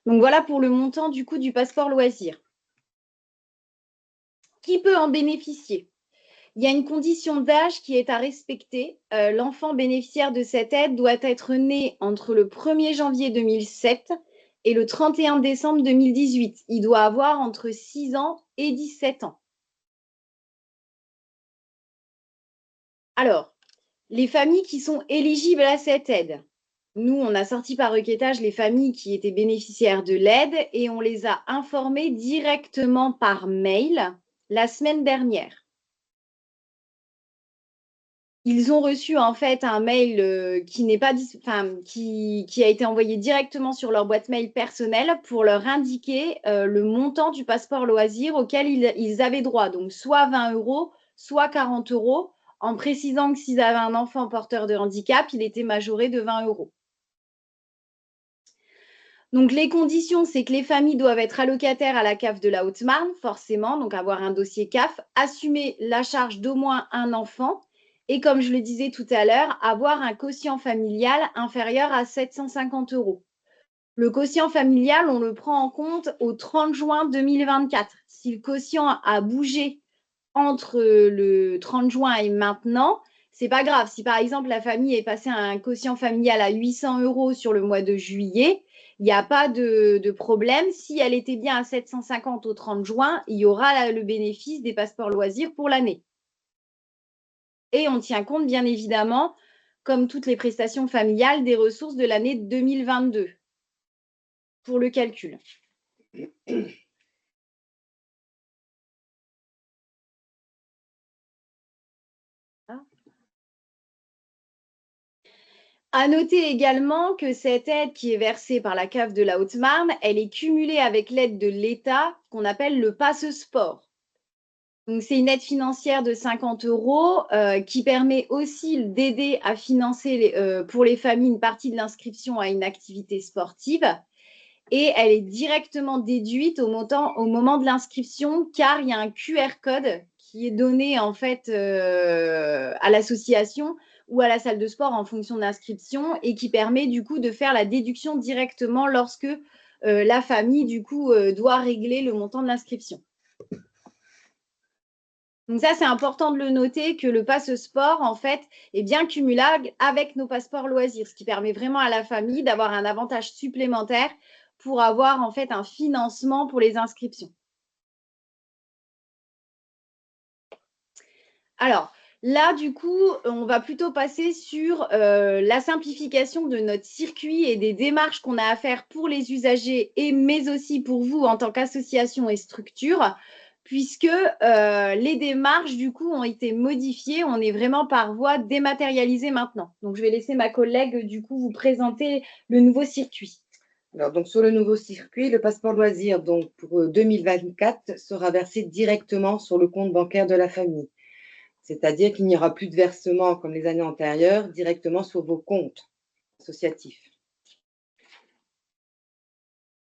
Donc, voilà pour le montant du coût du passeport loisir. Qui peut en bénéficier? Il y a une condition d'âge qui est à respecter. L'enfant bénéficiaire de cette aide doit être né entre le 1er janvier 2007 et le 31 décembre 2018. Il doit avoir entre 6 ans et 17 ans. Alors, les familles qui sont éligibles à cette aide. Nous, on a sorti par requêtage les familles qui étaient bénéficiaires de l'aide et on les a informées directement par mail la semaine dernière. Ils ont reçu en fait un mail qui a été envoyé directement sur leur boîte mail personnelle pour leur indiquer le montant du passeport loisir auquel ils avaient droit. Donc, soit 20 euros, soit 40 euros, en précisant que s'ils avaient un enfant porteur de handicap, il était majoré de 20 euros. Donc, les conditions, c'est que les familles doivent être allocataires à la CAF de la Haute-Marne, forcément, donc avoir un dossier CAF, assumer la charge d'au moins un enfant et, comme je le disais tout à l'heure, avoir un quotient familial inférieur à 750 euros. Le quotient familial, on le prend en compte au 30 juin 2024. Si le quotient a bougé entre le 30 juin et maintenant, c'est pas grave. Si par exemple la famille est passée à un quotient familial à 800 euros sur le mois de juillet, il n'y a pas de problème. Si elle était bien à 750 au 30 juin, il y aura le bénéfice des passeports loisirs pour l'année. Et on tient compte, bien évidemment, comme toutes les prestations familiales, des ressources de l'année 2022 pour le calcul. À noter également que cette aide qui est versée par la CAF de la Haute-Marne, elle est cumulée avec l'aide de l'État qu'on appelle le Passe-Sport. Donc, c'est une aide financière de 50 euros qui permet aussi d'aider à financer pour les familles une partie de l'inscription à une activité sportive. Et elle est directement déduite au moment de l'inscription car il y a un QR code qui est donné en fait à l'association ou à la salle de sport en fonction de l'inscription et qui permet du coup de faire la déduction directement lorsque la famille du coup doit régler le montant de l'inscription. Donc ça, c'est important de le noter que le passe sport, en fait, est bien cumulable avec nos passeports loisirs, ce qui permet vraiment à la famille d'avoir un avantage supplémentaire pour avoir en fait un financement pour les inscriptions. Alors, là, du coup, on va plutôt passer sur la simplification de notre circuit et des démarches qu'on a à faire pour les usagers, mais aussi pour vous en tant qu'association et structure, puisque les démarches, du coup, ont été modifiées. On est vraiment par voie dématérialisée maintenant. Donc, je vais laisser ma collègue, du coup, vous présenter le nouveau circuit. Alors, donc, sur le nouveau circuit, le passeport loisir donc, pour 2024 sera versé directement sur le compte bancaire de la famille. C'est-à-dire qu'il n'y aura plus de versement, comme les années antérieures, directement sur vos comptes associatifs.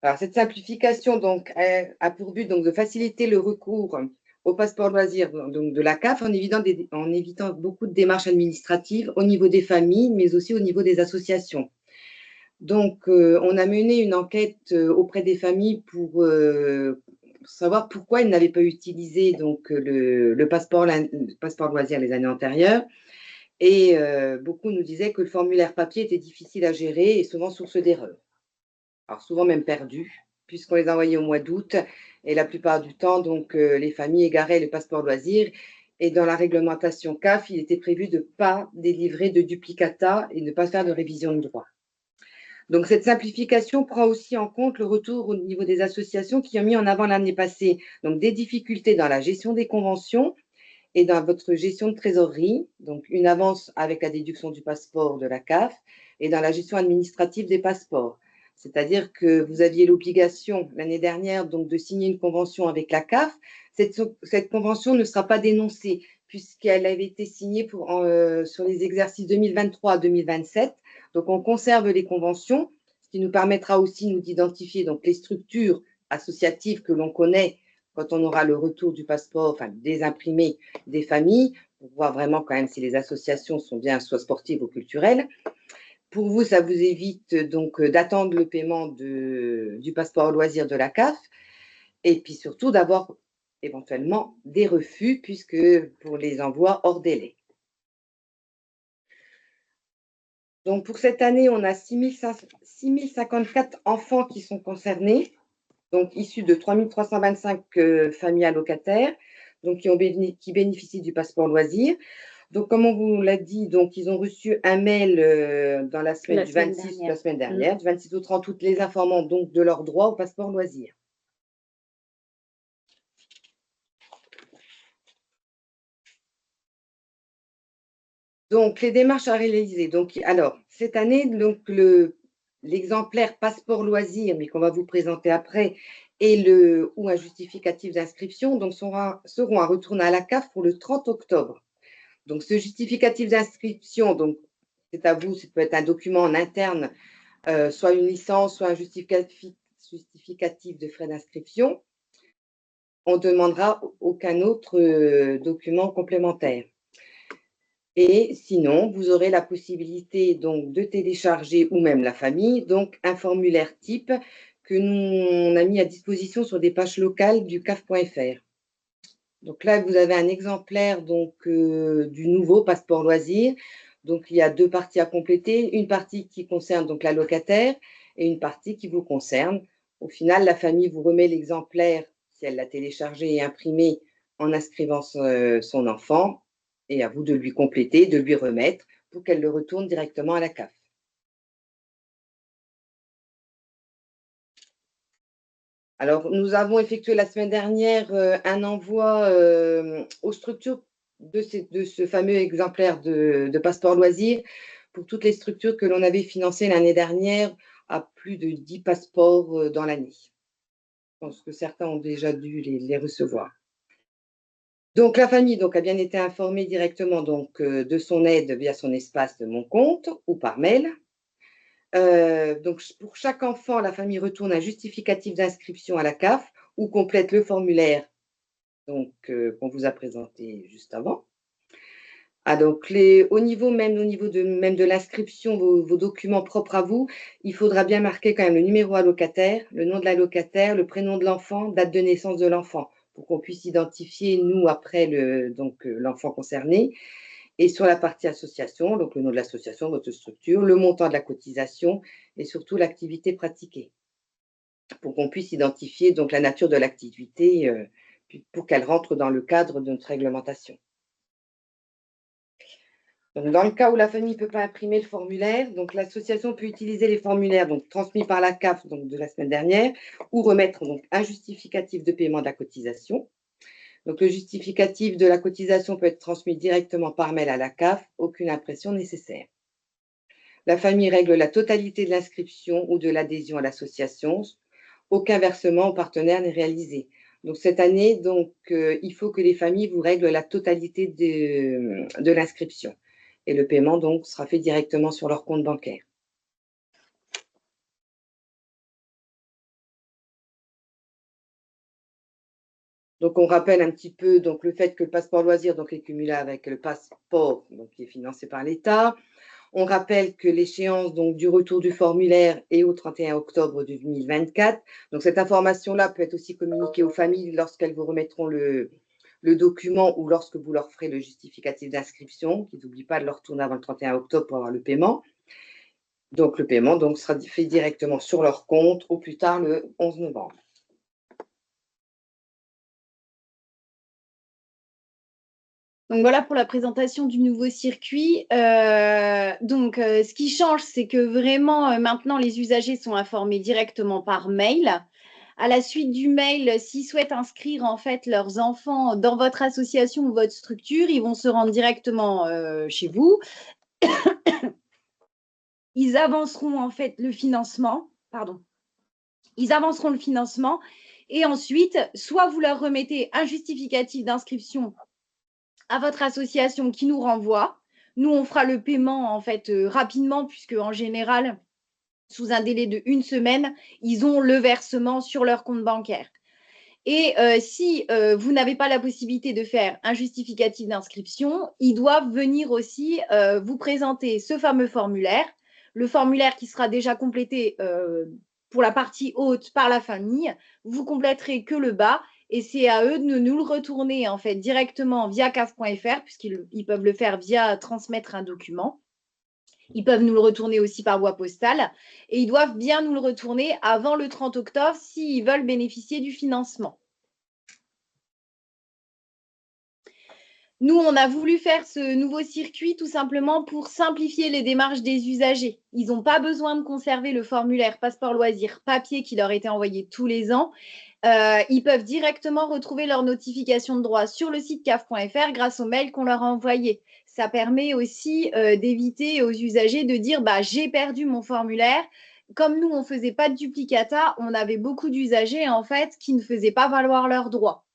Alors, cette simplification donc, a pour but donc, de faciliter le recours au passeport loisir donc, de la CAF en évitant beaucoup de démarches administratives au niveau des familles, mais aussi au niveau des associations. Donc, on a mené une enquête auprès des familles pour savoir pourquoi ils n'avaient pas utilisé donc, le passeport loisir les années antérieures. Et beaucoup nous disaient que le formulaire papier était difficile à gérer et souvent source d'erreurs. Alors souvent même perdu, puisqu'on les envoyait au mois d'août et la plupart du temps, donc, les familles égaraient le passeport loisir. Et dans la réglementation CAF, il était prévu de ne pas délivrer de duplicata et de ne pas faire de révision de droit. Donc, cette simplification prend aussi en compte le retour au niveau des associations qui ont mis en avant l'année passée donc, des difficultés dans la gestion des conventions et dans votre gestion de trésorerie, donc une avance avec la déduction du passeport de la CAF et dans la gestion administrative des passeports. C'est-à-dire que vous aviez l'obligation l'année dernière donc, de signer une convention avec la CAF. Cette convention ne sera pas dénoncée puisqu'elle avait été signée sur les exercices 2023 à 2027. Donc, on conserve les conventions, ce qui nous permettra aussi nous d'identifier donc, les structures associatives que l'on connaît quand on aura le retour du passeport, enfin des imprimés des familles, pour voir vraiment quand même si les associations sont bien soit sportives ou culturelles. Pour vous, ça vous évite donc d'attendre le paiement du passeport loisir de la CAF et puis surtout d'avoir éventuellement des refus puisque pour les envois hors délai. Donc pour cette année, on a 6 054 enfants qui sont concernés, donc issus de 3 325 familles allocataires, donc qui bénéficient du passeport loisir. Donc, comme on vous l'a dit, donc ils ont reçu un mail dans la semaine du 26, la semaine dernière, du 26 au 30 août, les informant donc de leur droit au passeport loisir. Donc, les démarches à réaliser. Donc, alors, cette année, donc, l'exemplaire passeport loisir, mais qu'on va vous présenter après, ou un justificatif d'inscription, donc seront à retourner à la CAF pour le 30 octobre. Donc, ce justificatif d'inscription, donc, c'est à vous, ça peut être un document en interne, soit une licence, soit un justificatif de frais d'inscription. On ne demandera aucun autre document complémentaire. Et sinon, vous aurez la possibilité donc de télécharger, ou même la famille, donc un formulaire type que on a mis à disposition sur des pages locales du CAF.fr. Donc là, vous avez un exemplaire donc, du nouveau passeport loisir. Donc, il y a deux parties à compléter. Une partie qui concerne donc la locataire et une partie qui vous concerne. Au final, la famille vous remet l'exemplaire, si elle l'a téléchargé et imprimé, en inscrivant son enfant. Et à vous de lui compléter, de lui remettre pour qu'elle le retourne directement à la CAF. Alors, nous avons effectué la semaine dernière un envoi aux structures de ce fameux exemplaire de passeport loisir pour toutes les structures que l'on avait financées l'année dernière à plus de 10 passeports dans l'année. Je pense que certains ont déjà dû les recevoir. Donc, la famille donc, a bien été informée directement donc, de son aide via son espace de Mon Compte ou par mail. Donc, pour chaque enfant, la famille retourne un justificatif d'inscription à la CAF ou complète le formulaire qu'on vous a présenté juste avant. Ah, donc, au niveau de l'inscription, vos documents propres à vous, il faudra bien marquer quand même le numéro allocataire, le nom de l'allocataire, le prénom de l'enfant, date de naissance de l'enfant, pour qu'on puisse identifier, nous, après l'enfant concerné. Et sur la partie association, donc le nom de l'association, votre structure, le montant de la cotisation et surtout l'activité pratiquée, pour qu'on puisse identifier donc la nature de l'activité pour qu'elle rentre dans le cadre de notre réglementation. Donc, dans le cas où la famille ne peut pas imprimer le formulaire, donc l'association peut utiliser les formulaires donc, transmis par la CAF donc, de la semaine dernière ou remettre donc, un justificatif de paiement de la cotisation. Donc, le justificatif de la cotisation peut être transmis directement par mail à la CAF, aucune impression nécessaire. La famille règle la totalité de l'inscription ou de l'adhésion à l'association. Aucun versement au partenaire n'est réalisé. Donc, cette année, donc, il faut que les familles vous règlent la totalité de l'inscription. Et le paiement, donc, sera fait directement sur leur compte bancaire. Donc, on rappelle un petit peu donc, le fait que le passeport loisir donc, est cumulé avec le passeport donc, qui est financé par l'État. On rappelle que l'échéance du retour du formulaire est au 31 octobre 2024. Donc, cette information-là peut être aussi communiquée aux familles lorsqu'elles vous remettront le document ou lorsque vous leur ferez le justificatif d'inscription, qu'ils n'oublient pas de le retourner avant le 31 octobre pour avoir le paiement. Donc, le paiement sera fait directement sur leur compte au plus tard le 11 novembre. Donc voilà pour la présentation du nouveau circuit. Ce qui change, c'est que vraiment maintenant les usagers sont informés directement par mail. À la suite du mail, s'ils souhaitent inscrire en fait leurs enfants dans votre association ou votre structure, ils vont se rendre directement chez vous. Ils avanceront en fait le financement. Pardon. Ils avanceront le financement et ensuite, soit vous leur remettez un justificatif d'inscription à votre association qui nous renvoie. Nous, on fera le paiement en fait rapidement puisque en général, sous un délai de 1 semaine, ils ont le versement sur leur compte bancaire. Et si vous n'avez pas la possibilité de faire un justificatif d'inscription, ils doivent venir aussi vous présenter ce fameux formulaire le formulaire qui sera déjà complété pour la partie haute par la famille. Vous compléterez que le bas et c'est à eux de nous le retourner en fait directement via caf.fr puisqu'ils peuvent le faire via transmettre un document. Ils peuvent nous le retourner aussi par voie postale et ils doivent bien nous le retourner avant le 30 octobre s'ils veulent bénéficier du financement. Nous, on a voulu faire ce nouveau circuit tout simplement pour simplifier les démarches des usagers. Ils n'ont pas besoin de conserver le formulaire passeport loisir papier qui leur était envoyé tous les ans. Ils peuvent directement retrouver leur notification de droit sur le site caf.fr grâce au mail qu'on leur a envoyé. Ça permet aussi d'éviter aux usagers de dire bah, j'ai perdu mon formulaire. Comme nous, on ne faisait pas de duplicata, on avait beaucoup d'usagers en fait qui ne faisaient pas valoir leurs droits.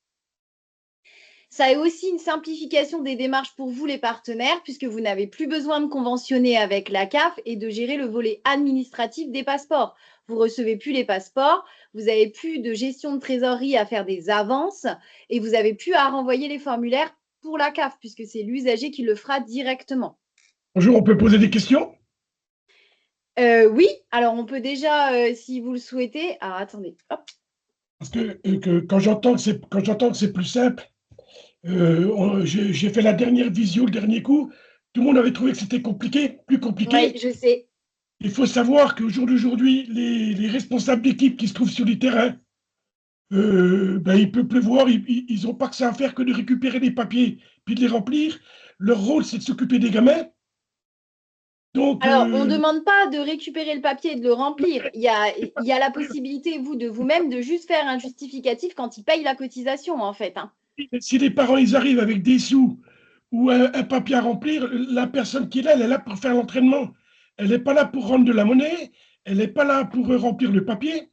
Ça est aussi une simplification des démarches pour vous, les partenaires, puisque vous n'avez plus besoin de conventionner avec la CAF et de gérer le volet administratif des passeports. Vous ne recevez plus les passeports, vous n'avez plus de gestion de trésorerie à faire des avances et vous n'avez plus à renvoyer les formulaires pour la CAF, puisque c'est l'usager qui le fera directement. Bonjour, on peut poser des questions? Oui, alors on peut déjà, si vous le souhaitez… Alors attendez, hop. Parce que quand j'entends que c'est plus simple, j'ai fait la dernière visio, le dernier coup, tout le monde avait trouvé que c'était compliqué, plus compliqué. Oui, je sais. Il faut savoir qu'au jour d'aujourd'hui, les responsables d'équipe qui se trouvent sur les terrains, il peut pleuvoir, ils n'ont pas que ça à faire que de récupérer les papiers puis de les remplir. Leur rôle, c'est de s'occuper des gamins. Donc, Alors, on ne demande pas de récupérer le papier et de le remplir. Il y a la possibilité, vous, de vous-même, de juste faire un justificatif quand ils payent la cotisation, en fait. Hein. si les parents ils arrivent avec des sous ou un papier à remplir, la personne qui est là, elle est là pour faire l'entraînement. Elle n'est pas là pour rendre de la monnaie, elle n'est pas là pour remplir le papier.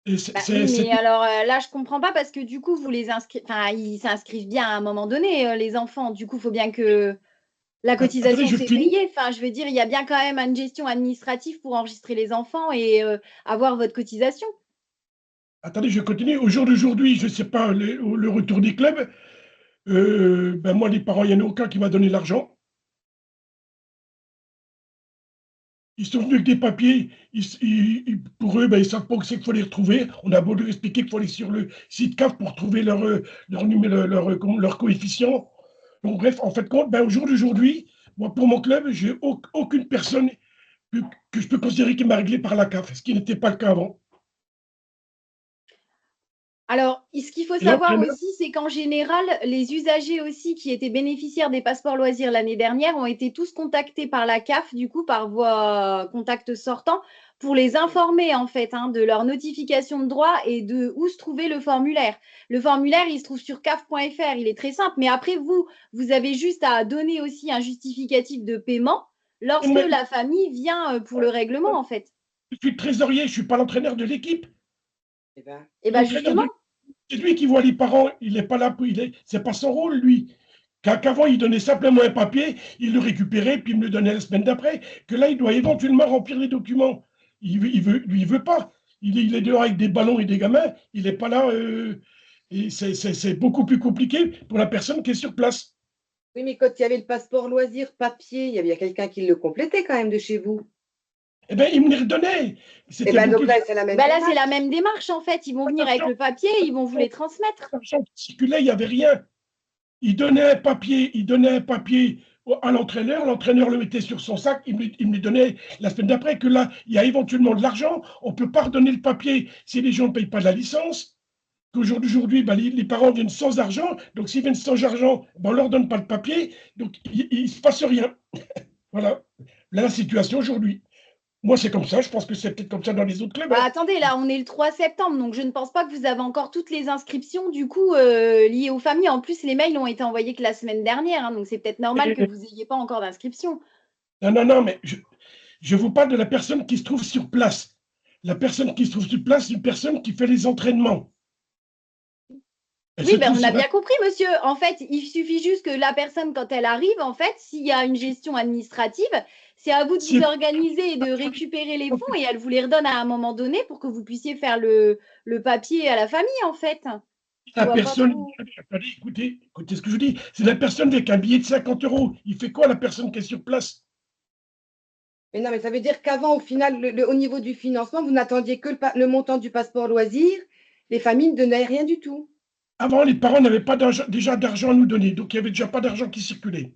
Et Oui, mais alors là, je ne comprends pas parce que du coup, vous les inscrivez, enfin, ils s'inscrivent bien à un moment donné, les enfants. Du coup, il faut bien que la Attendez, cotisation je soit finis. payée. Enfin, je veux dire, il y a bien quand même une gestion administrative pour enregistrer les enfants et avoir votre cotisation. Attendez, je continue. Au jour d'aujourd'hui, je ne sais pas, le retour des clubs, moi, les parents, il n'y en a aucun qui m'a donné l'argent. Ils sont venus avec des papiers, pour eux, ils ne savent pas où c'est qu'il faut les retrouver. On a beau leur expliquer qu'il faut aller sur le site CAF pour trouver leur numéro, leur coefficient. Donc, bref, en fait, compte, au jour d'aujourd'hui, moi, pour mon club, je n'ai aucune personne que je peux considérer qui m'a réglé par la CAF, ce qui n'était pas le cas avant. Alors, ce qu'il faut Et savoir l'entraîneur, aussi, c'est qu'en général, les usagers aussi qui étaient bénéficiaires des passeports loisirs l'année dernière ont été tous contactés par la CAF, du coup, par voie contact sortant, pour les informer en fait de leur notification de droit et de où se trouvait le formulaire. Le formulaire, il se trouve sur caf.fr, il est très simple, mais après, vous avez juste à donner aussi un justificatif de paiement lorsque mais la famille vient pour le règlement en fait. je suis trésorier, je ne suis pas l'entraîneur de l'équipe. Eh ben, Et bien L'entraîneur justement, de c'est lui qui voit les parents, il n'est pas là, c'est pas son rôle, lui. Qu'avant, il donnait simplement un papier, il le récupérait, puis il me le donnait la semaine d'après. Que là, il doit éventuellement remplir les documents. Lui, il veut pas. Il est dehors avec des ballons et des gamins. Il n'est pas là. Et c'est beaucoup plus compliqué pour la personne qui est sur place. oui, mais quand il y avait le passeport loisir papier, il y avait quelqu'un qui le complétait quand même de chez vous. Eh bien, il me les redonnait. Eh C'était ben, donc beaucoup là, c'est la même là, c'est démarche. la même démarche en fait. Ils vont venir avec le papier, ils vont vous les transmettre. d'argent qui circulait, il n'y avait rien. Il donnait un papier à l'entraîneur, l'entraîneur le mettait sur son sac, il me le donnait la semaine d'après, que là, il y a éventuellement de l'argent, on ne peut pas redonner le papier si les gens ne payent pas la licence, qu'aujourd'hui, les parents viennent sans argent, donc s'ils viennent sans argent, on ne leur donne pas le papier, donc il ne se passe rien. Voilà, là, la situation aujourd'hui. Moi, c'est comme ça, je pense que c'est peut-être comme ça dans les autres clubs. Bah, Hein. attendez, là, on est le 3 septembre, donc je ne pense pas que vous avez encore toutes les inscriptions du coup liées aux familles. En plus, les mails ont été envoyés que la semaine dernière, donc c'est peut-être normal que vous n'ayez pas encore d'inscription. Non, mais je vous parle de la personne qui se trouve sur place. La personne qui se trouve sur place, c'est une personne qui fait les entraînements. Elle Oui, se ben, trouve on a sur bien compris, monsieur. En fait, il suffit juste que la personne, quand elle arrive, en fait, s'il y a une gestion administrative, c'est à vous de vous organiser et de récupérer les fonds et elle vous les redonne à un moment donné pour que vous puissiez faire le papier à la famille, en fait. Je la vois pas personne. trop. Attendez, écoutez ce que je dis. C'est la personne avec un billet de 50 euros. Il fait quoi la personne qui est sur place? Mais non, mais ça veut dire qu'avant, au final, au niveau du financement, vous n'attendiez que le montant du passeport loisir. Les familles ne donnaient rien du tout. Avant, les parents n'avaient pas déjà d'argent à nous donner, donc il n'y avait déjà pas d'argent qui circulait.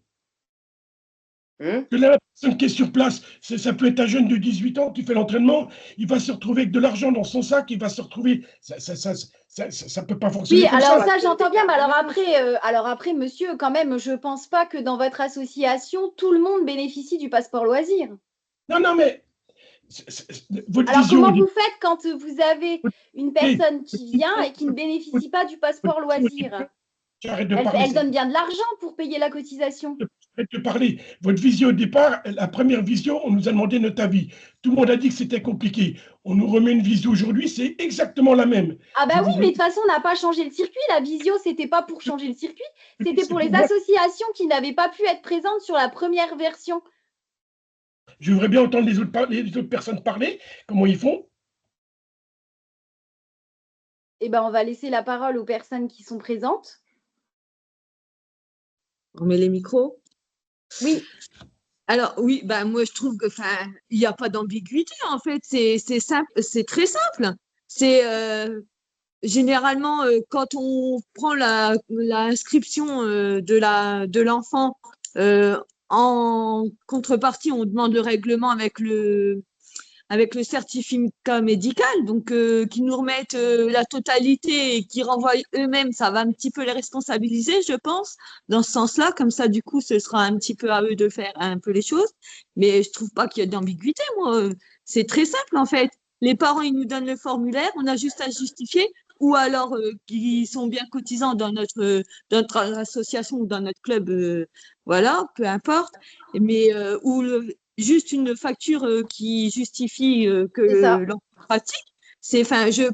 Hein? Que la personne qui est sur place, ça peut être un jeune de 18 ans qui fait l'entraînement, il va se retrouver avec de l'argent dans son sac, il va se retrouver. Ça peut pas Oui, fonctionner comme alors ça. ça, j'entends bien. Mais alors après, monsieur, quand même, je pense pas que dans votre association, tout le monde bénéficie du passeport loisir. Non, non, mais votre Alors, vision, comment vous faites quand vous avez une votre personne qui vient et qui ne bénéficie pas du passeport vision au loisir? départ, j'arrête de Elle, parler, elle donne bien de l'argent pour payer la cotisation. j'arrête de parler. Votre vision au départ, la première vision, on nous a demandé notre avis. Tout le monde a dit que c'était compliqué. On nous remet une vision aujourd'hui, c'est exactement la même. Ah Je bah oui, vous mais de le toute façon, on n'a pas changé le circuit. La visio, c'était pas pour changer le circuit, dis, c'était c'est pour les pour moi. associations qui n'avaient pas pu être présentes sur la première version. Je voudrais bien entendre les autres personnes parler, comment ils font. Eh ben, on va laisser la parole aux personnes qui sont présentes. On met les micros. Oui. Alors oui, bah moi je trouve que, il n'y a pas d'ambiguïté en fait. C'est simple, c'est très simple. C'est généralement quand on prend l'inscription de l'enfant, en contrepartie, on demande le règlement avec le certificat médical, donc qui nous remettent la totalité et qui renvoient eux-mêmes, ça va un petit peu les responsabiliser, je pense, dans ce sens-là. Comme ça, du coup, ce sera un petit peu à eux de faire un peu les choses. Mais je trouve pas qu'il y ait d'ambiguïté, moi. C'est très simple, en fait. Les parents, ils nous donnent le formulaire, on a juste à justifier, ou alors qui sont bien cotisants dans notre association ou dans notre club, voilà, peu importe. Mais juste une facture qui justifie que C'est ça. l'enfant pratique. Je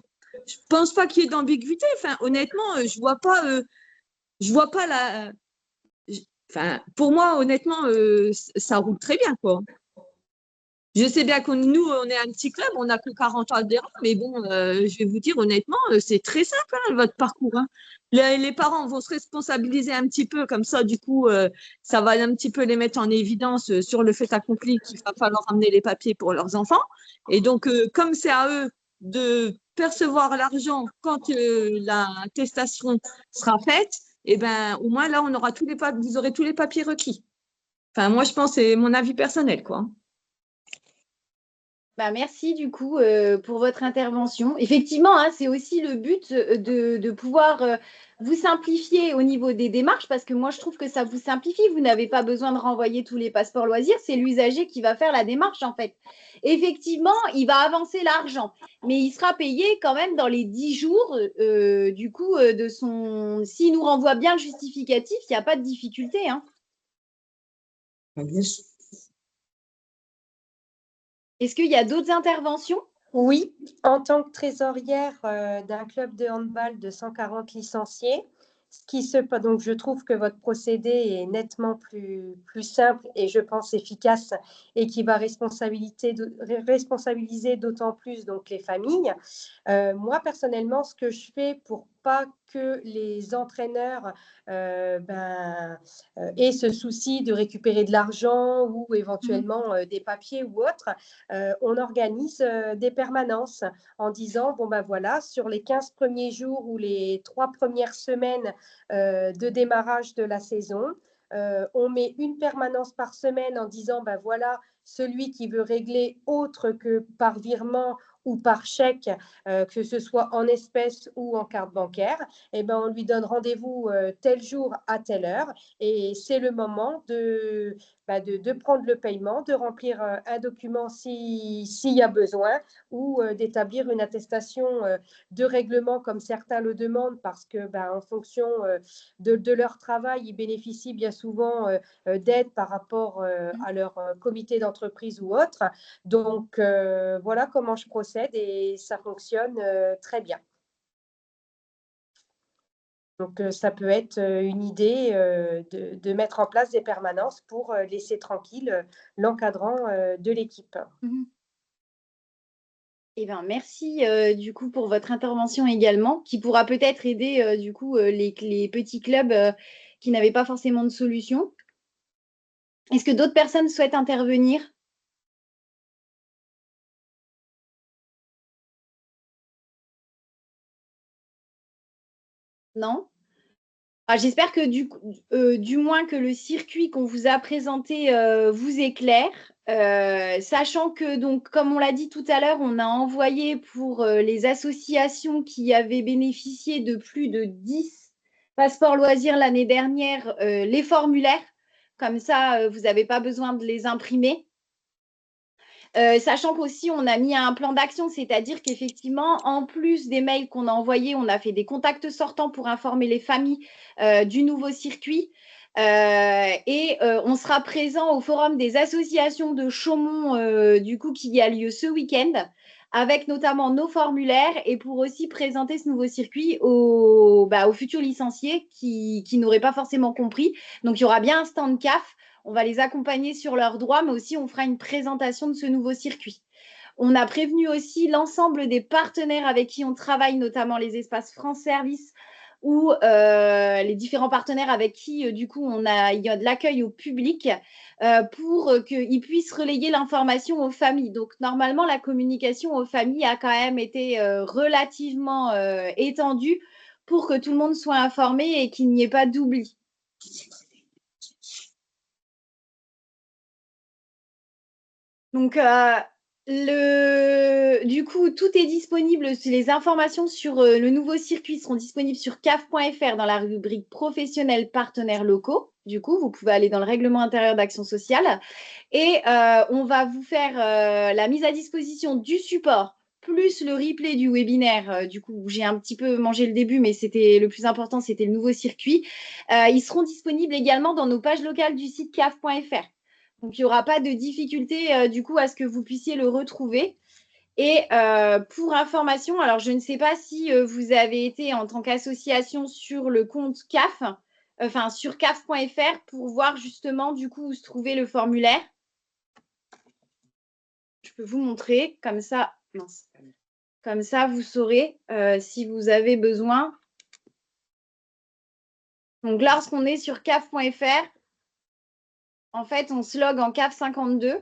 pense pas qu'il y ait d'ambiguïté. Honnêtement, je vois pas pour moi, honnêtement, ça roule très bien, quoi. Je sais bien que nous, on est un petit club, on n'a que 40 adhérents, mais bon, je vais vous dire honnêtement, c'est très simple, hein, votre parcours, hein. Les parents vont se responsabiliser un petit peu, comme ça, du coup, ça va un petit peu les mettre en évidence sur le fait accompli qu'il va falloir amener les papiers pour leurs enfants. Et donc, comme c'est à eux de percevoir l'argent quand l'attestation sera faite, eh ben, au moins là, on aura vous aurez tous les papiers requis. Enfin, moi, je pense, c'est mon avis personnel, quoi. Bah, merci du coup pour votre intervention. Effectivement, hein, c'est aussi le but de pouvoir vous simplifier au niveau des démarches parce que moi, je trouve que ça vous simplifie. Vous n'avez pas besoin de renvoyer tous les passeports loisirs. C'est l'usager qui va faire la démarche en fait. Effectivement, il va avancer l'argent, mais il sera payé quand même dans les 10 jours du coup de son… S'il nous renvoie bien le justificatif, il n'y a pas de difficulté, hein. Est-ce qu'il y a d'autres interventions? Oui, en tant que trésorière d'un club de handball de 140 licenciés, donc je trouve que votre procédé est nettement plus simple et je pense efficace et qui va responsabiliser d'autant plus donc les familles. Moi, personnellement, ce que je fais pour pas que les entraîneurs aient ce souci de récupérer de l'argent ou éventuellement des papiers ou autre, on organise des permanences en disant, bon ben voilà, sur les 15 premiers jours ou les 3 premières semaines de démarrage de la saison, on met une permanence par semaine en disant, ben voilà, celui qui veut régler autre que par virement ou par chèque, que ce soit en espèces ou en carte bancaire, eh ben, on lui donne rendez-vous tel jour à telle heure et c'est le moment de prendre le paiement, de remplir un document s'il y a besoin ou d'établir une attestation de règlement comme certains le demandent parce que en fonction de leur travail, ils bénéficient bien souvent d'aide par rapport à leur comité d'entreprise ou autre. Donc, voilà comment je procède et ça fonctionne très bien. Donc, ça peut être une idée de mettre en place des permanences pour laisser tranquille l'encadrant de l'équipe. Eh bien, merci du coup pour votre intervention également, qui pourra peut-être aider du coup les petits clubs qui n'avaient pas forcément de solution. Est-ce que d'autres personnes souhaitent intervenir? Non? Ah, j'espère que du moins que le circuit qu'on vous a présenté vous éclaire. Sachant que, donc, comme on l'a dit tout à l'heure, on a envoyé pour les associations qui avaient bénéficié de plus de 10 passeports loisirs l'année dernière les formulaires. Comme ça, vous n'avez pas besoin de les imprimer. Sachant qu'aussi, on a mis un plan d'action, c'est-à-dire qu'effectivement, en plus des mails qu'on a envoyés, on a fait des contacts sortants pour informer les familles du nouveau circuit. On sera présent au forum des associations de Chaumont, du coup, qui a lieu ce week-end, avec notamment nos formulaires et pour aussi présenter ce nouveau circuit aux futurs licenciés qui n'auraient pas forcément compris. Donc, il y aura bien un stand CAF. On va les accompagner sur leurs droits, mais aussi on fera une présentation de ce nouveau circuit. On a prévenu aussi l'ensemble des partenaires avec qui on travaille, notamment les espaces France Service ou les différents partenaires avec qui, du coup, il y a de l'accueil au public pour qu'ils puissent relayer l'information aux familles. Donc, normalement, la communication aux familles a quand même été relativement étendue pour que tout le monde soit informé et qu'il n'y ait pas d'oubli. Donc, du coup, tout est disponible. Les informations sur le nouveau circuit seront disponibles sur caf.fr dans la rubrique professionnels partenaires locaux. Du coup, vous pouvez aller dans le règlement intérieur d'action sociale. Et on va vous faire la mise à disposition du support plus le replay du webinaire. Du coup, j'ai un petit peu mangé le début, mais c'était le plus important, c'était le nouveau circuit. Ils seront disponibles également dans nos pages locales du site caf.fr. Donc, il n'y aura pas de difficulté du coup à ce que vous puissiez le retrouver. Et pour information, alors je ne sais pas si vous avez été en tant qu'association sur le compte CAF, enfin sur caf.fr pour voir justement du coup où se trouvait le formulaire. Je peux vous montrer comme ça. Mince. Comme ça, vous saurez si vous avez besoin. Donc, lorsqu'on est sur caf.fr, en fait, on se log en CAF 52.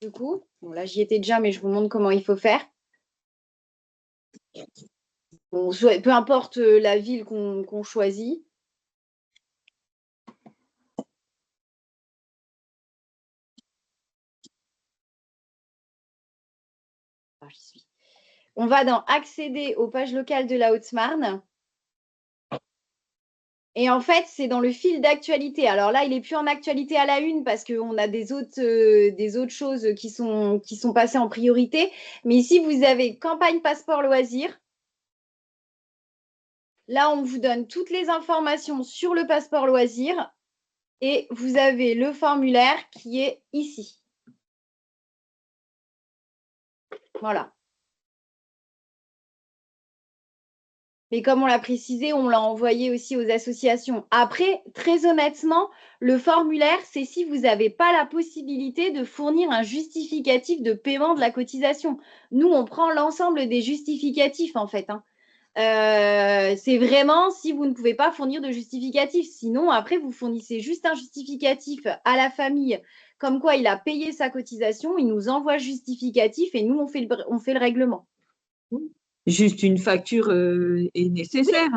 Du coup, bon, là, j'y étais déjà, mais je vous montre comment il faut faire. Bon, peu importe la ville qu'on choisit. Ah, j'y suis. On va dans accéder aux pages locales de la Haute-Marne. Et en fait, c'est dans le fil d'actualité. Alors là, il n'est plus en actualité à la une parce qu'on a des autres choses qui sont passées en priorité. Mais ici, vous avez campagne passeport loisirs. Là, on vous donne toutes les informations sur le passeport loisir. Et vous avez le formulaire qui est ici. Voilà. Mais comme on l'a précisé, on l'a envoyé aussi aux associations. Après, très honnêtement, le formulaire, c'est si vous n'avez pas la possibilité de fournir un justificatif de paiement de la cotisation. Nous, on prend l'ensemble des justificatifs, en fait. C'est vraiment si vous ne pouvez pas fournir de justificatif. Sinon, après, vous fournissez juste un justificatif à la famille, comme quoi il a payé sa cotisation, il nous envoie le justificatif et nous, on fait le règlement. Juste une facture est nécessaire.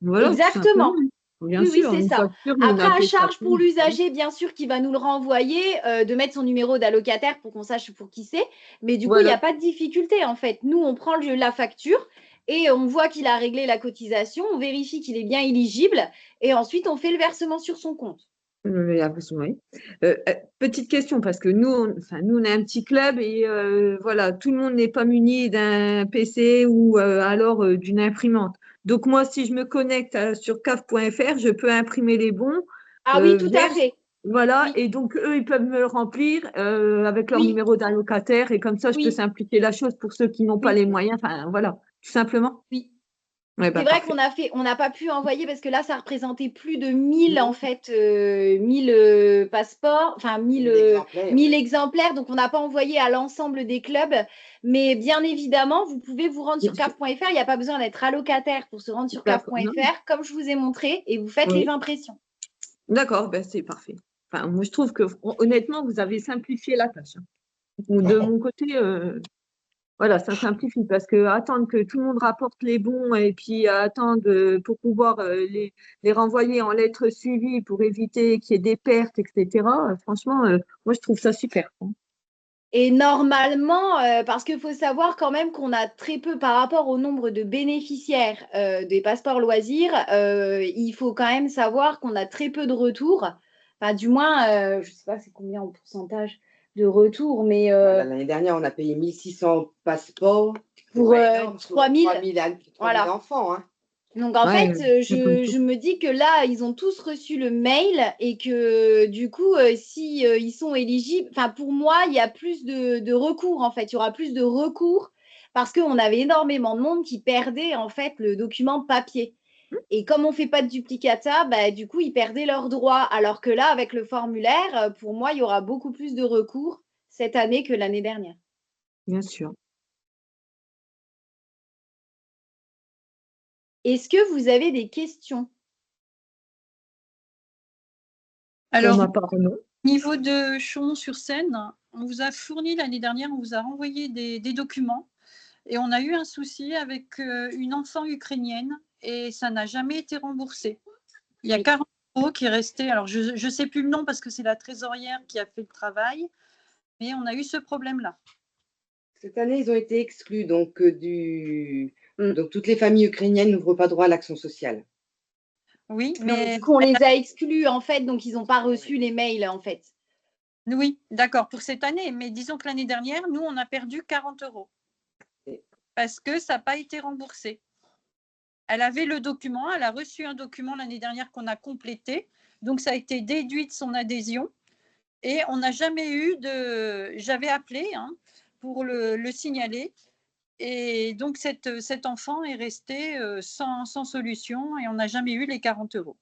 Oui, voilà, exactement. Bien oui, sûr, c'est une ça. facture, Après, à charge pour l'usager, bien sûr, qui va nous le renvoyer, de mettre son numéro d'allocataire pour qu'on sache pour qui c'est. Mais du coup, il n'y a pas de difficulté, en fait. Nous, on prend la facture et on voit qu'il a réglé la cotisation, on vérifie qu'il est bien éligible et ensuite, on fait le versement sur son compte. Oui. Petite question, parce que nous, on est un petit club et voilà, tout le monde n'est pas muni d'un PC ou alors d'une imprimante. Donc moi, si je me connecte sur caf.fr, je peux imprimer les bons. Ah oui, tout à fait. Voilà, Oui. et donc eux, ils peuvent me le remplir avec leur Oui. numéro d'allocataire et comme ça, je peux simplifier la chose pour ceux qui n'ont pas les moyens. Enfin, voilà, tout simplement. Oui. Ouais, C'est vrai qu'on n'a pas pu envoyer parce que là, ça représentait plus de 1000 en fait, 1000 passeports, enfin 1000 exemplaires. Donc, on n'a pas envoyé à l'ensemble des clubs. Mais bien évidemment, vous pouvez vous rendre sur caf.fr. Il n'y a pas besoin d'être allocataire pour se rendre sur caf.fr, comme je vous ai montré, et vous faites les impressions. D'accord, ben c'est parfait. Enfin, moi, je trouve que honnêtement, vous avez simplifié la tâche. De mon côté, Voilà, ça simplifie parce que attendre que tout le monde rapporte les bons et puis attendre pour pouvoir les renvoyer en lettres suivies pour éviter qu'il y ait des pertes, etc. Franchement, moi, je trouve ça super. Et normalement, parce qu'il faut savoir quand même qu'on a très peu par rapport au nombre de bénéficiaires des passeports loisirs, il faut quand même savoir qu'on a très peu de retours. Enfin, du moins, je ne sais pas c'est combien en pourcentage de retours, mais Voilà, l'année dernière, on a payé 1600 passeports. pour Pas énorme, 3000. 3000 Voilà. enfants. Hein. Donc en Ouais, fait, c'est comme je tout. me dis que là, ils ont tous reçu le mail et que du coup, si ils sont éligibles, enfin pour moi, il y a plus de recours en fait. Il y aura plus de recours parce qu'on avait énormément de monde qui perdait en fait le document papier. Et comme on ne fait pas de duplicata, bah, du coup, ils perdaient leurs droits. Alors que là, avec le formulaire, pour moi, il y aura beaucoup plus de recours cette année que l'année dernière. Bien sûr. Est-ce que vous avez des questions? Pour Alors, ma part, non. au niveau de Chaumont-sur-Seine, on vous a fourni l'année dernière, on vous a renvoyé des documents et on a eu un souci avec une enfant ukrainienne et ça n'a jamais été remboursé. Il y a 40 € qui est resté. Alors, je ne sais plus le nom parce que c'est la trésorière qui a fait le travail, mais on a eu ce problème-là. Cette année, ils ont été exclus. Donc, donc toutes les familles ukrainiennes n'ouvrent pas droit à l'action sociale. Oui, Donc, mais du coup, on les a exclus en fait, donc ils n'ont pas reçu les mails en fait. oui, d'accord, pour cette année. Mais disons que l'année dernière, nous, on a perdu 40 € parce que ça n'a pas été remboursé. Elle avait le document, elle a reçu un document l'année dernière qu'on a complété, donc ça a été déduit de son adhésion et on n'a jamais eu de... J'avais appelé pour le signaler et donc cet enfant est resté sans solution et on n'a jamais eu les 40 €.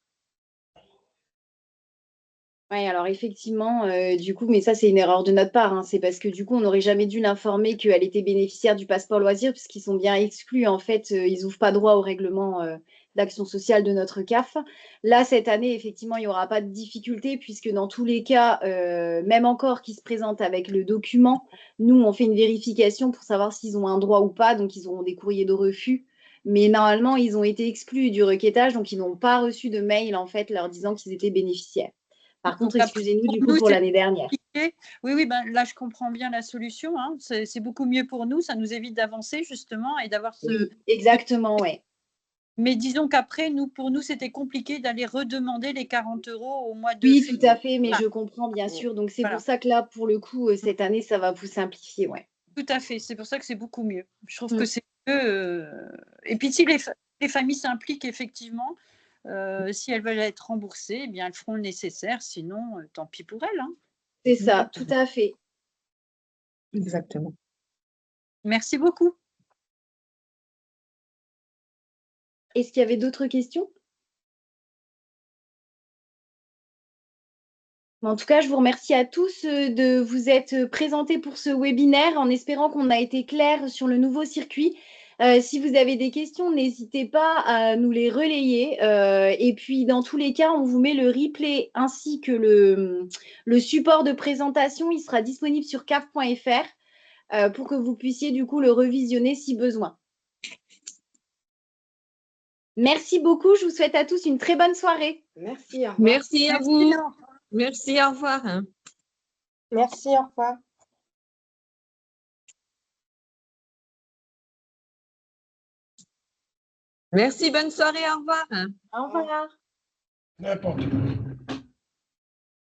Oui, alors effectivement, du coup, mais ça, c'est une erreur de notre part. Hein. C'est parce que du coup, on n'aurait jamais dû l'informer qu'elle était bénéficiaire du passeport loisir, puisqu'ils sont bien exclus. En fait, ils n'ouvrent pas droit au règlement d'action sociale de notre CAF. Là, cette année, effectivement, il n'y aura pas de difficulté, puisque dans tous les cas, même encore qu'ils se présentent avec le document, nous, on fait une vérification pour savoir s'ils ont un droit ou pas. Donc, ils auront des courriers de refus. Mais normalement, ils ont été exclus du requêtage, donc ils n'ont pas reçu de mail, en fait, leur disant qu'ils étaient bénéficiaires. Par contre, excusez-nous du coup pour l'année dernière. Oui, ben, là, je comprends bien la solution. Hein. C'est beaucoup mieux pour nous. Ça nous évite d'avancer justement et d'avoir ce... Oui, exactement, oui. Mais disons qu'après, pour nous, c'était compliqué d'aller redemander les 40 € au mois de Oui, février. tout à fait, mais je comprends bien sûr. Donc, c'est pour ça que là, pour le coup, cette année, ça va vous simplifier, ouais. Tout à fait. C'est pour ça que c'est beaucoup mieux. Je trouve que c'est mieux. Et puis, si les familles s'impliquent effectivement, si elles veulent être remboursées, eh bien, elles feront le nécessaire. Sinon, tant pis pour elles. Hein. C'est ça, tout à fait. Exactement. Merci beaucoup. Est-ce qu'il y avait d'autres questions? En tout cas, je vous remercie à tous de vous être présentés pour ce webinaire en espérant qu'on a été clair sur le nouveau circuit. Si vous avez des questions, n'hésitez pas à nous les relayer. Et puis, dans tous les cas, on vous met le replay ainsi que le support de présentation. Il sera disponible sur caf.fr pour que vous puissiez du coup le revisionner si besoin. Merci beaucoup. Je vous souhaite à tous une très bonne soirée. Merci, au revoir. Merci à vous. Merci, au revoir. Merci, au revoir. Merci, bonne soirée, au revoir. Au revoir. N'importe quoi.